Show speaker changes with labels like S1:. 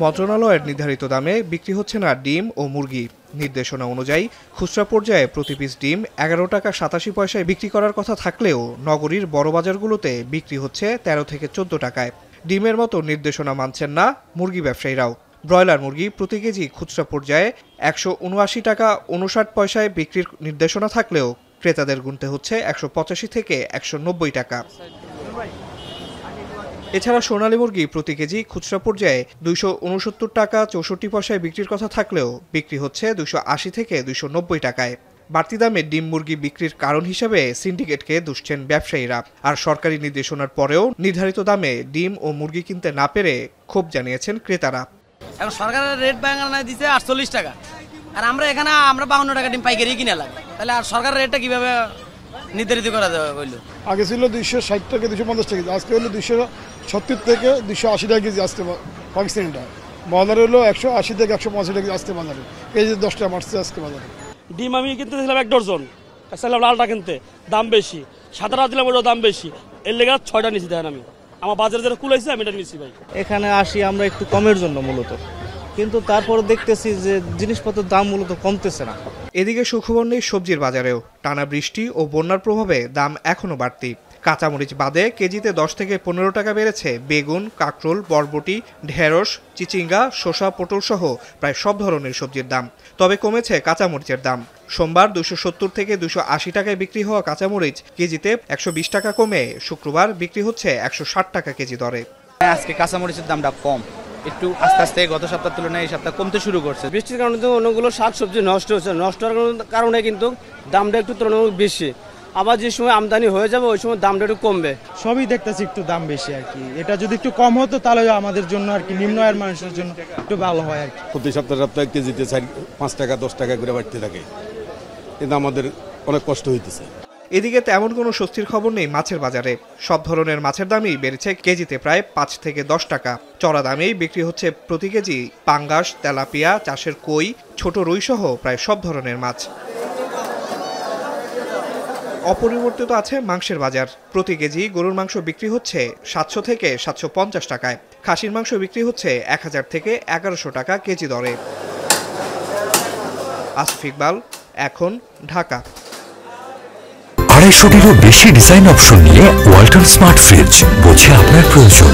S1: মন্ত্রণালয়ের নির্ধারিত দামে বিক্রি হচ্ছে না ডিম ও মুরগি। নির্দেশনা অনুযায়ী খুচরা পর্যায়ে প্রতি পিস ডিম 11 টাকা 87 পয়সায় বিক্রি করার কথা থাকলেও নগরীর বড় বাজারগুলোতে বিক্রি হচ্ছে 13 থেকে 14 টাকায়। ডিমের মতো নির্দেশনা মানছেন না মুরগি ব্যবসায়ীরাও। ব্রয়লার মুরগি প্রতি কেজি খুচরা পর্যায়ে 179 টাকা 59 পয়সায় বিক্রির নির্দেশনা থাকলেও ক্রেতাদের গুনতে হচ্ছে 185 থেকে 190 টাকা। এছাড়া সোনালী মুরগি প্রতি কেজি খুচরা পর্যায়ে 269 টাকা 64 পয়সায় বিক্রির কথা থাকলেও বিক্রি হচ্ছে 280 থেকে 290 টাকায়। বাড়তি দামে ডিম মুরগি বিক্রির কারণ হিসেবে সিন্ডিকেটকে দুষছেন ব্যবসায়ীরা। আর সরকারি নির্দেশনার পরেও নির্ধারিত দামে ডিম ও মুরগি কিনতে না পেরে ক্ষোভ জানিয়েছেন ক্রেতারা।
S2: এখন সরকারের রেট বাঙালি দিচ্ছে 48 টাকা, আর আমরা এখানে 52 টাকা ডিম পাইকারি কিনে লাগে, তাহলে আর সরকারের রেটটা কিভাবে নির্ধারিত করা যাবে বললো?
S3: আগে ছিল 260 টাকা 250 টাকা, আজকে হলো 270 থেকে 280 টাকা কেজি আসতে পাকিস্তানিটা। বাজারে হলো 180 থেকে 150 টাকা আসতে বাজারে, কেজি 10 টাকা বাড়ছে আজকে বাজারে।
S4: ডিম আমি কিনতে ছিলাম 1 ডজন, চাইলাম লালটা কিনতে, দাম বেশি। সাদাটা দিলাম ওটার দাম বেশি, এর লেগে 6টা নিচ্ছি। দেখেন আমি আমার বাজারে যেটা কুলাইছে আমি এটা নিচ্ছি ভাই।
S5: এখানে আসি আমরা একটু কমের জন্য মূলত, কিন্তু তারপর দেখতেছি যে জিনিসপত্রের দাম মূলত কমতেছে না।
S1: এদিকে সুখবর নেই সবজির বাজারেও। টানা বৃষ্টি ও বন্যার প্রভাবে দাম এখনো বাড়তি। কাঁচামরিচ বাদে কেজিতে 10 থেকে 15 টাকা বেড়েছে বেগুন, কাঁকরোল, বরবটি, ঢেঁড়স, চিচিঙ্গা, শসা, পটল সহ প্রায় সব ধরনের সবজির দাম। তবে কমেছে কাঁচামরিচের দাম। সোমবার 270 থেকে 280 টাকায় বিক্রি হওয়া কাঁচামরিচ কেজিতে 120 টাকা কমে শুক্রবার বিক্রি হচ্ছে 160 টাকা কেজি দরে।
S6: আজকে কাঁচামরিচের দামটা কম, একটু আস্তে আস্তে গত সপ্তাহের তুলনায় এই সপ্তাহ কমতে শুরু করছে।
S4: বৃষ্টির কারণে তো অনেকগুলো শাকসবজি নষ্ট হচ্ছে, নষ্ট হওয়ার কারণে কিন্তু দামটা একটু তুলনামূলক বেশি। আবার যে সময় আমদানি হয়ে যাবে ওই সময় দামটা একটু কমবে।
S5: সবই দেখতেছি একটু দাম বেশি আর কি। এটা যদি একটু কম হতো তাহলে আমাদের জন্য আর কি, নিম্ন আয়ের মানুষের জন্য একটু ভালো হয় আর কি।
S7: প্রতি সপ্তাহে কেজিতে 5 টাকা 10 টাকা করে বাড়তে থাকে, কিন্তু আমাদের অনেক কষ্ট হইতেছে।
S1: এদিকে তেমন কোনো স্বস্তির খবর নেই মাছের বাজারে। সব ধরনের মাছের দামই বেড়েছে কেজিতে প্রায় 5 থেকে 10 টাকা। চড়া দামেই বিক্রি হচ্ছে প্রতি কেজি পাঙ্গাস, তেলাপিয়া, চাষের কই, ছোট রুই সহ প্রায় সব ধরনের মাছ। অপরিবর্তিত আছে মাংসের বাজার। প্রতি কেজি গরুর মাংস বিক্রি হচ্ছে 700 থেকে 750 টাকায়। খাসির মাংস বিক্রি হচ্ছে 1000 থেকে 1100 টাকা কেজি দরে। আসিফ ইকবাল, এখন, ঢাকা।
S8: 250-টিরও বেশি ডিজাইন অপশন নিয়ে ওয়ালটন স্মার্ট ফ্রিজ, বোঝে আপনার প্রয়োজন।